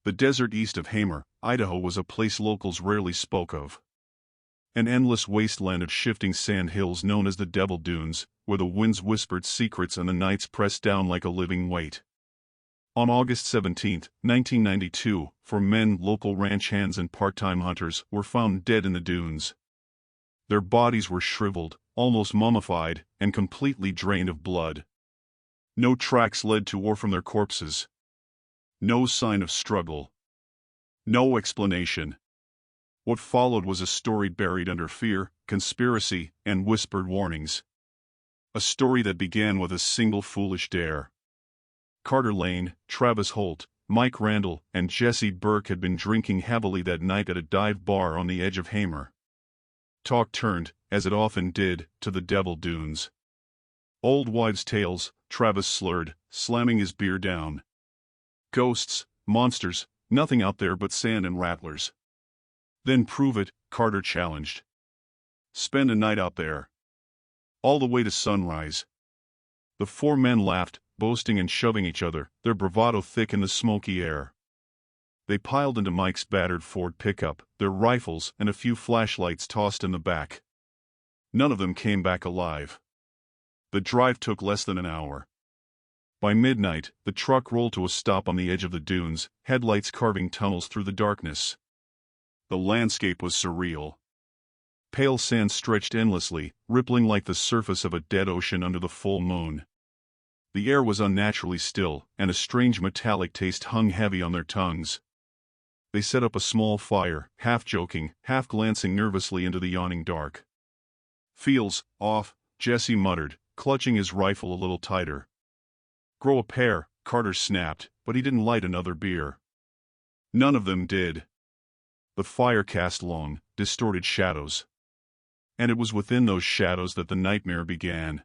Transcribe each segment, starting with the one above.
The desert east of Hamer, Idaho was a place locals rarely spoke of. An endless wasteland of shifting sand hills known as the Devil Dunes, where the winds whispered secrets and the nights pressed down like a living weight. On August 17, 1992, 4 men, local ranch hands and part-time hunters, were found dead in the dunes. Their bodies were shriveled, almost mummified, and completely drained of blood. No tracks led to or from their corpses. No sign of struggle. No explanation. What followed was a story buried under fear, conspiracy, and whispered warnings. A story that began with a single foolish dare. Carter Lane, Travis Holt, Mike Randall, and Jesse Burke had been drinking heavily that night at a dive bar on the edge of Hamer. Talk turned, as it often did, to the Devil Dunes. Old wives' tales, Travis slurred, slamming his beer down. Ghosts, monsters, nothing out there but sand and rattlers. Then prove it, Carter challenged. Spend a night out there. All the way to sunrise. The 4 men laughed, boasting and shoving each other, their bravado thick in the smoky air. They piled into Mike's battered Ford pickup, their rifles and a few flashlights tossed in the back. None of them came back alive. The drive took less than an hour. By midnight, the truck rolled to a stop on the edge of the dunes, headlights carving tunnels through the darkness. The landscape was surreal. Pale sand stretched endlessly, rippling like the surface of a dead ocean under the full moon. The air was unnaturally still, and a strange metallic taste hung heavy on their tongues. They set up a small fire, half joking, half glancing nervously into the yawning dark. "Feels off," Jesse muttered, clutching his rifle a little tighter. "Grow a pair," Carter snapped, but he didn't light another beer. None of them did. The fire cast long, distorted shadows. And it was within those shadows that the nightmare began.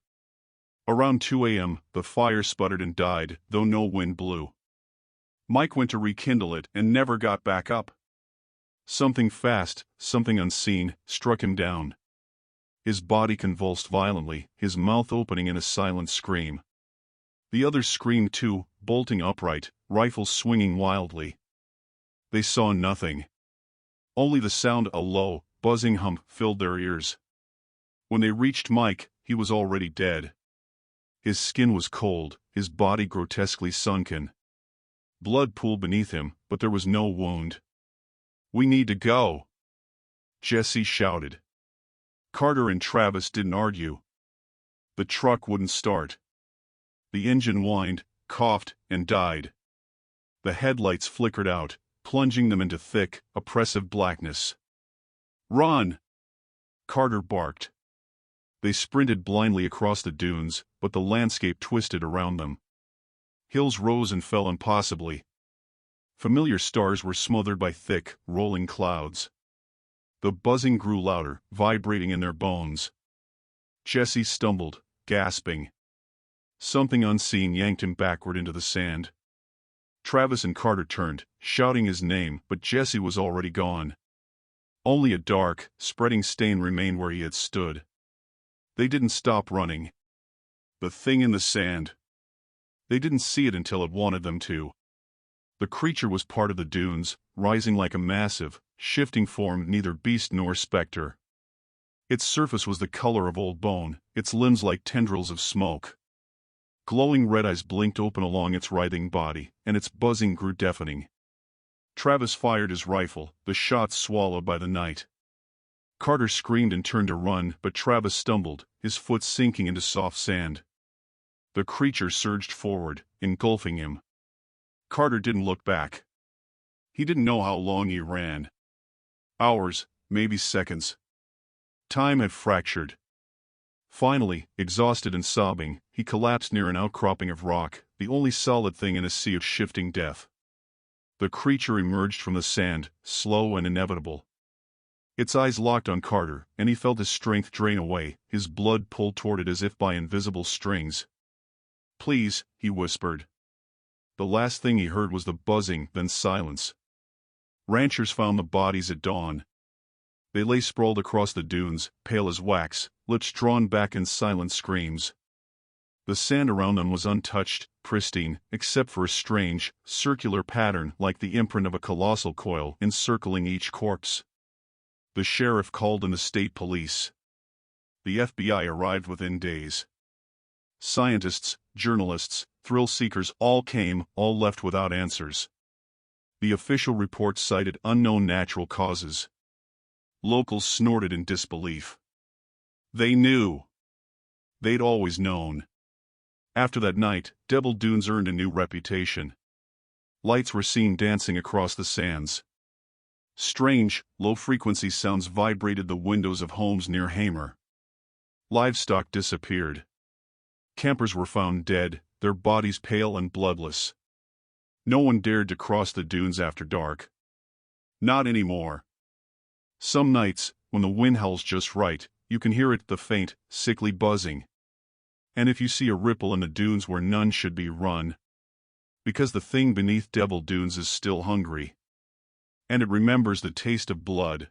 Around 2 a.m., the fire sputtered and died, though no wind blew. Mike went to rekindle it and never got back up. Something fast, something unseen, struck him down. His body convulsed violently, his mouth opening in a silent scream. The others screamed too, bolting upright, rifles swinging wildly. They saw nothing. Only the sound, a low, buzzing hum, filled their ears. When they reached Mike, he was already dead. His skin was cold, his body grotesquely sunken. Blood pooled beneath him, but there was no wound. "We need to go," Jesse shouted. Carter and Travis didn't argue. The truck wouldn't start. The engine whined, coughed, and died. The headlights flickered out, plunging them into thick, oppressive blackness. "Run!" Carter barked. They sprinted blindly across the dunes, but the landscape twisted around them. Hills rose and fell impossibly. Familiar stars were smothered by thick, rolling clouds. The buzzing grew louder, vibrating in their bones. Jesse stumbled, gasping. Something unseen yanked him backward into the sand. Travis and Carter turned, shouting his name, but Jesse was already gone. Only a dark, spreading stain remained where he had stood. They didn't stop running. The thing in the sand. They didn't see it until it wanted them to. The creature was part of the dunes, rising like a massive, shifting form, neither beast nor specter. Its surface was the color of old bone, its limbs like tendrils of smoke. Glowing red eyes blinked open along its writhing body, and its buzzing grew deafening. Travis fired his rifle, the shots swallowed by the night. Carter screamed and turned to run, but Travis stumbled, his foot sinking into soft sand. The creature surged forward, engulfing him. Carter didn't look back. He didn't know how long he ran. Hours, maybe seconds. Time had fractured. Finally, exhausted and sobbing, he collapsed near an outcropping of rock, the only solid thing in a sea of shifting death. The creature emerged from the sand, slow and inevitable. Its eyes locked on Carter, and he felt his strength drain away, his blood pulled toward it as if by invisible strings. "Please," he whispered. The last thing he heard was the buzzing, then silence. Ranchers found the bodies at dawn. They lay sprawled across the dunes, pale as wax, lips drawn back in silent screams. The sand around them was untouched, pristine, except for a strange, circular pattern like the imprint of a colossal coil encircling each corpse. The sheriff called in the state police. The FBI arrived within days. Scientists, journalists, thrill-seekers all came, all left without answers. The official report cited unknown natural causes. Locals snorted in disbelief. They knew. They'd always known. After that night, Devil Dunes earned a new reputation. Lights were seen dancing across the sands. Strange, low-frequency sounds vibrated the windows of homes near Hamer. Livestock disappeared. Campers were found dead, their bodies pale and bloodless. No one dared to cross the dunes after dark. Not anymore. Some nights, when the wind howls just right, you can hear it, the faint, sickly buzzing. And if you see a ripple in the dunes where none should be, run. Because the thing beneath Devil Dunes is still hungry. And it remembers the taste of blood.